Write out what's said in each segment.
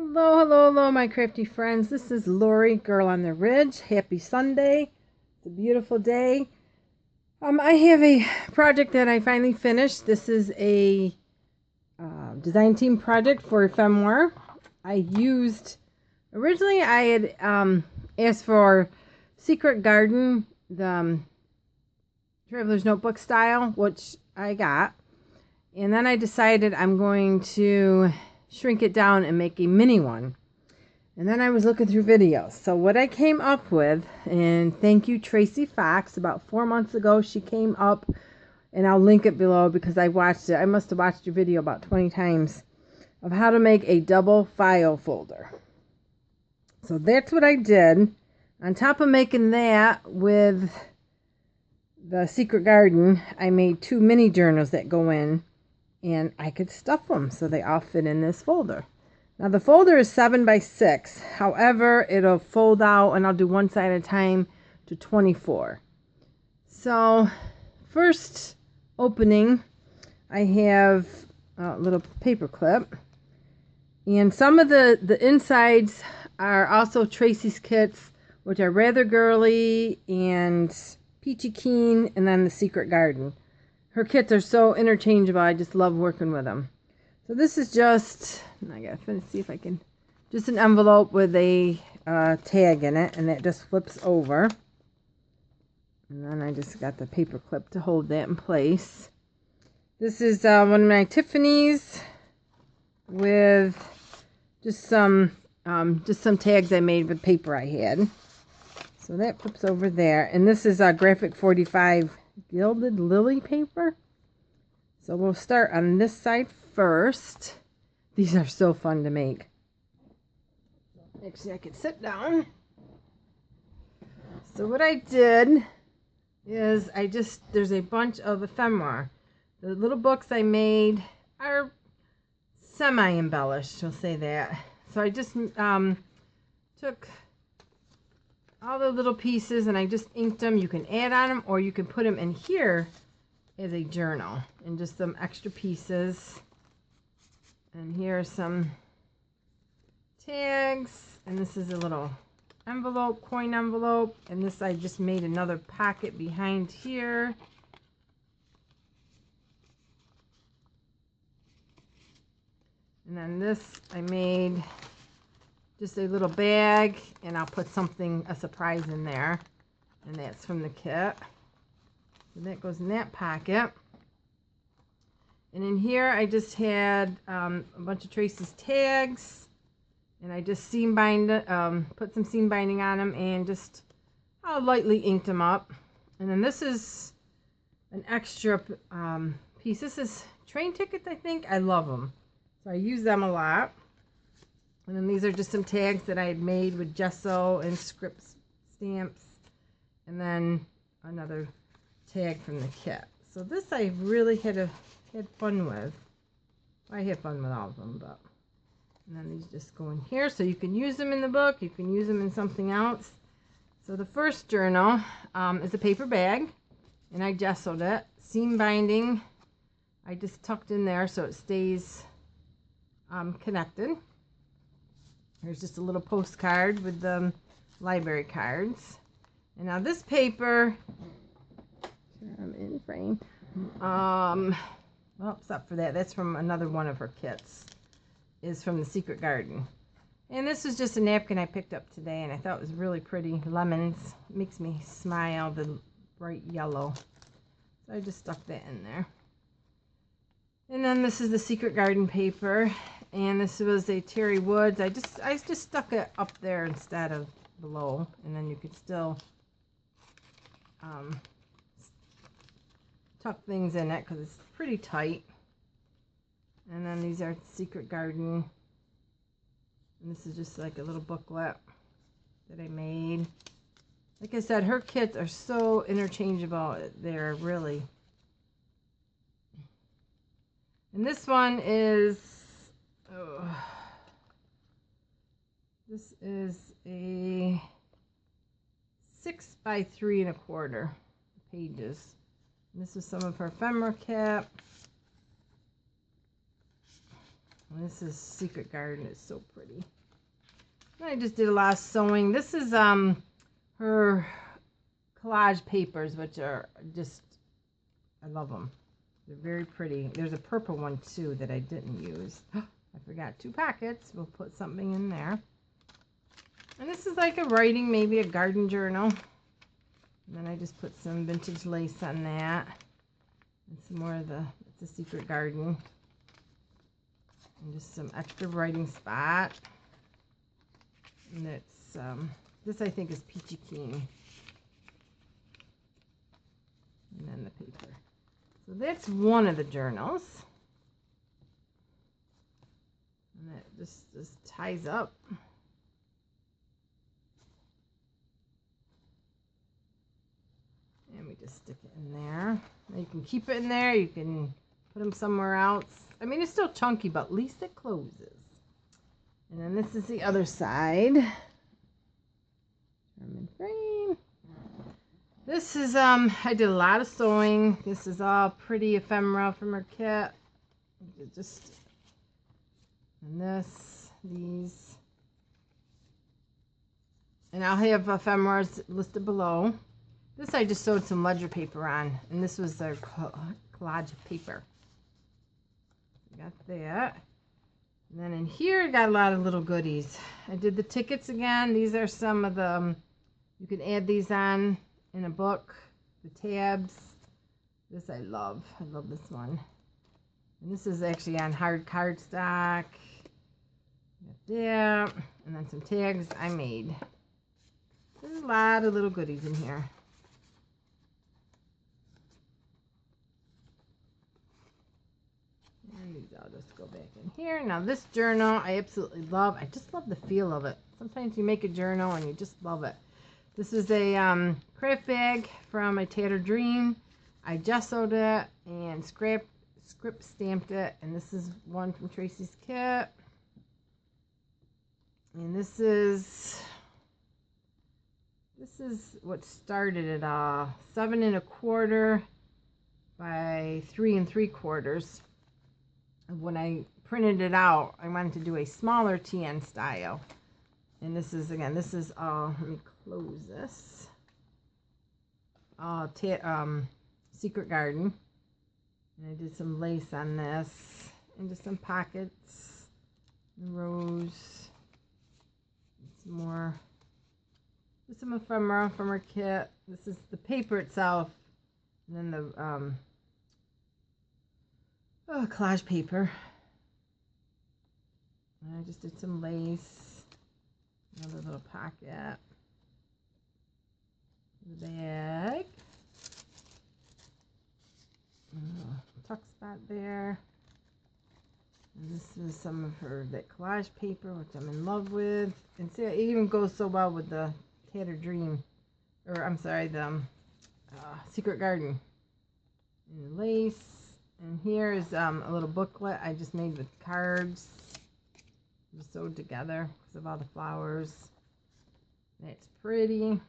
Hello, hello, hello, my crafty friends. This is Lori, Girl on the Ridge. Happy Sunday. It's a beautiful day. I have a project that I finally finished. This is a design team project for Ephemoire. Originally I had asked for Secret Garden, the Traveler's Notebook style, which I got. And then I decided I'm going to shrink it down and make a mini one. And then I was looking through videos. So what I came up with, and thank you Tracie Fox, about 4 months ago she came up, and I'll link it below because I watched it. I must have watched your video about 20 times of how to make a double file folder. So that's what I did. On top of making that with the Secret Garden, I made 2 mini journals that go in, and I could stuff them so they all fit in this folder. Now the folder is 7 by 6. However, it'll fold out, and I'll do one side at a time, to 24. So first opening, I have a little paper clip, and some of the insides are also Tracie's kits, which are Rathy Girlie and Peachykeen, and then the Secret Garden. Her kits are so interchangeable. I just love working with them. So this is just, I gotta finish, see if I can, just an envelope with a tag in it, and that just flips over. And then I just got the paper clip to hold that in place. This is one of my Tiffany's with just some tags I made with paper I had. So that flips over there. And this is Graphic 45 Gilded Lily paper. So we'll start on this side first. These are so fun to make. Actually, I could sit down. So what I did is there's a bunch of ephemera. The little books I made are semi-embellished, we'll say that. So I just took all the little pieces and I just inked them. You can add on them, or you can put them in here as a journal, and just some extra pieces. And here are some tags, and this is a little envelope, coin envelope, and this I just made another pocket behind here. And then this I made just a little bag, and I'll put a surprise in there, and that's from the kit. So that goes in that pocket. And in here I just had a bunch of Tracie's tags, and I just put some seam binding on them, and just lightly inked them up. And then this is an extra piece. This is train tickets, I think. I love them, so I use them a lot. And then these are just some tags that I had made with gesso and script stamps, and then another tag from the kit. So this I really had fun with. I had fun with all of them, but. And then these just go in here, so you can use them in the book, you can use them in something else. So the first journal is a paper bag, and I gessoed it. Seam binding, I just tucked in there so it stays connected. Here's just a little postcard with the library cards. And now this paper, I'm in frame. Well, except for that, that's from another one of her kits. Is from the Secret Garden. And this is just a napkin I picked up today, and I thought it was really pretty. Lemons. It makes me smile, the bright yellow. So I just stuck that in there. And then this is the Secret Garden paper, and this was a Terry Woods. I just stuck it up there instead of below, and then you could still tuck things in it because it's pretty tight. And then these are Secret Garden, and this is just like a little booklet that I made. Like I said, her kits are so interchangeable. They're really. And this one is, this is a 6 by 3 1/4 pages. And this is some of her ephemera kit. This is Secret Garden. It's so pretty. I just did a lot of sewing. This is her collage papers, which are just, I love them. They're very pretty. There's a purple one too that I didn't use. I forgot 2 packets. We'll put something in there. And this is like a writing, maybe a garden journal. And then I just put some vintage lace on that. And some more of it's a Secret Garden. And just some extra writing spot. And it's, this I think is Peachykeen. And then the paper. So that's one of the journals. And that just ties up. And we just stick it in there. Now you can keep it in there. You can put them somewhere else. I mean, it's still chunky, but at least it closes. And then this is the other side. German frame. This is, I did a lot of sewing. This is all pretty ephemera from her kit. Just, and these. And I'll have ephemeras listed below. This I just sewed some ledger paper on, and this was their collage paper. Got that. And then in here, I got a lot of little goodies. I did the tickets again. These are some of the, you can add these on in a book. The tabs. This I love. I love this one. And this is actually on hard cardstock. Got that. And then some tags I made. There's a lot of little goodies in here. And these I'll just go back in here. Now this journal I absolutely love. I just love the feel of it. Sometimes you make a journal and you just love it. This is a craft bag from a Tattered Dream. I gessoed it and script stamped it. And this is one from Tracie's kit. And this is what started it all. 7 1/4 by 3 3/4. When I printed it out, I wanted to do a smaller TN style. And this is, again, this is, let me close this. Secret Garden. And I did some lace on this. And just some pockets. Rose. Some more. Just some ephemera from her kit. This is the paper itself. And then the, collage paper. And I just did some lace. Another little pocket. The bag. Tuck spot there. And this is some of that collage paper, which I'm in love with. And see, it even goes so well with the Tattered Dream. Or, I'm sorry, the Secret Garden. And the lace. And here is a little booklet I just made with cards. Just sewed together because of all the flowers. That's pretty. And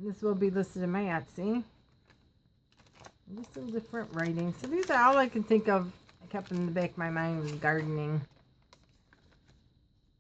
this will be listed in my Etsy. And just some different writing. So these are all I can think of. I kept in the back of my mind was gardening.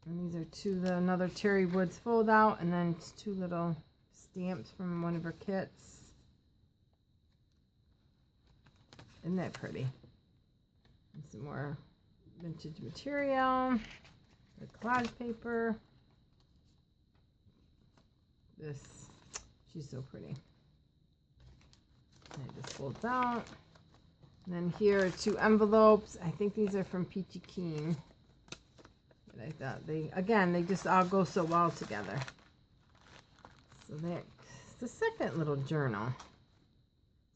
And these are another Cherry Woods fold out. And then 2 little stamps from one of her kits. Isn't that pretty? And some more vintage material. The collage paper. She's so pretty. And it just folds out. And then here are 2 envelopes. I think these are from Peachykeen. But I thought they just all go so well together. So that's the second little journal.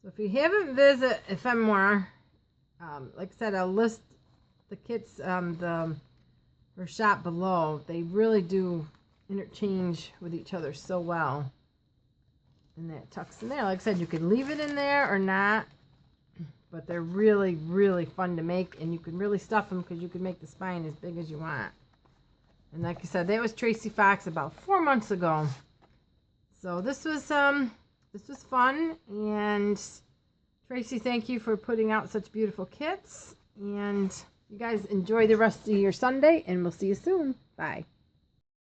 So if you haven't visited Ephemoire, like I said, I'll list the kits, her shop below. They really do interchange with each other so well. And that tucks in there. Like I said, you can leave it in there or not, but they're really, really fun to make, and you can really stuff them because you can make the spine as big as you want. And like I said, that was Tracie Fox about 4 months ago. So this was fun, and Tracie, thank you for putting out such beautiful kits. And you guys enjoy the rest of your Sunday, and we'll see you soon. Bye.